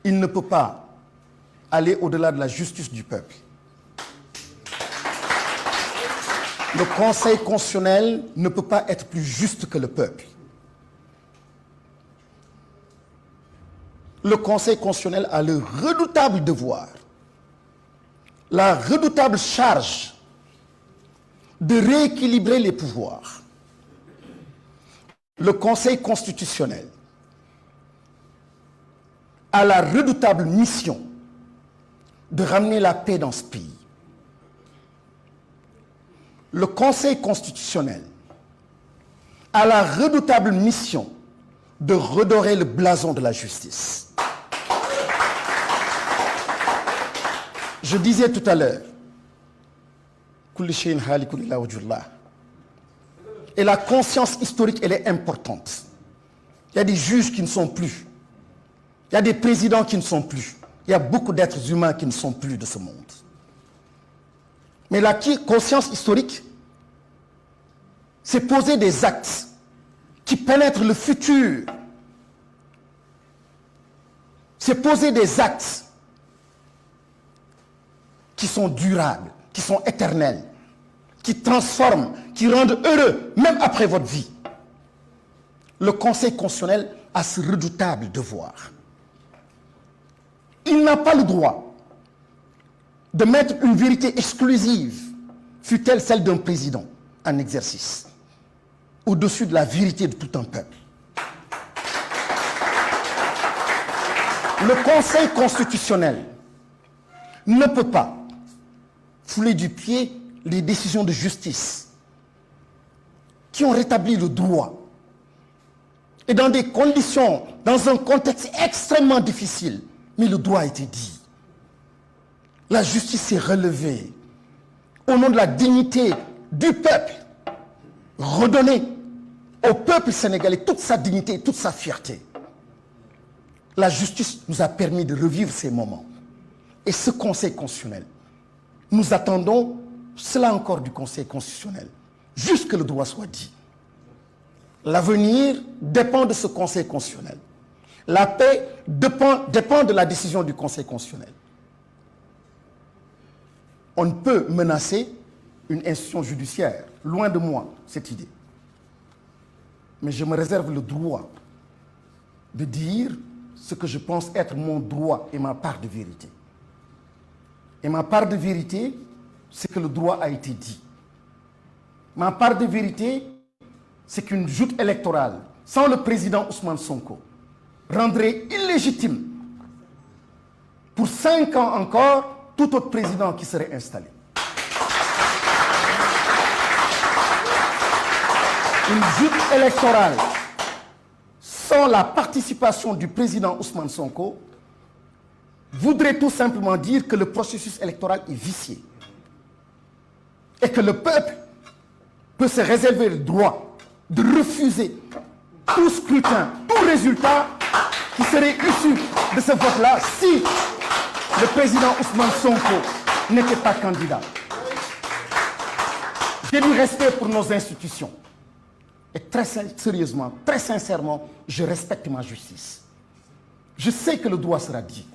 il ne peut pas aller au-delà de la justice du peuple. Le Conseil constitutionnel ne peut pas être plus juste que le peuple. Le Conseil constitutionnel a le redoutable devoir, la redoutable charge de rééquilibrer les pouvoirs. Le Conseil constitutionnel a la redoutable mission de ramener la paix dans ce pays. Le Conseil constitutionnel a la redoutable mission de redorer le blason de la justice. Je disais tout à l'heure, et la conscience historique, elle est importante. Il y a des juges qui ne sont plus. Il y a des présidents qui ne sont plus. Il y a beaucoup d'êtres humains qui ne sont plus de ce monde. Mais la conscience historique, c'est poser des actes qui pénètrent le futur. C'est poser des actes qui sont durables, qui sont éternels, qui transforment, qui rendent heureux, même après votre vie. Le Conseil constitutionnel a ce redoutable devoir. Il n'a pas le droit de mettre une vérité exclusive, fût-elle celle d'un président en exercice, au-dessus de la vérité de tout un peuple. Le Conseil constitutionnel ne peut pas fouler du pied les décisions de justice qui ont rétabli le droit et dans des conditions, dans un contexte extrêmement difficile, mais le droit a été dit. La justice s'est relevée au nom de la dignité du peuple, redonner au peuple sénégalais toute sa dignité et toute sa fierté. La justice nous a permis de revivre ces moments. Et ce Conseil constitutionnel, nous attendons cela encore du Conseil constitutionnel, juste que le droit soit dit. L'avenir dépend de ce Conseil constitutionnel. La paix dépend de la décision du Conseil constitutionnel. On ne peut menacer une institution judiciaire, loin de moi cette idée. Mais je me réserve le droit de dire ce que je pense être mon droit et ma part de vérité. Et ma part de vérité, c'est que le droit a été dit. Ma part de vérité, c'est qu'une joute électorale, sans le président Ousmane Sonko, rendrait illégitime pour 5 ans encore tout autre président qui serait installé. Une joute électorale sans la participation du président Ousmane Sonko voudrait tout simplement dire que le processus électoral est vicié et que le peuple peut se réserver le droit de refuser tout scrutin, tout résultat qui serait issu de ce vote-là si le président Ousmane Sonko n'était pas candidat. J'ai du respect pour nos institutions. Et très sérieusement, très sincèrement, je respecte ma justice. Je sais que le droit sera dit.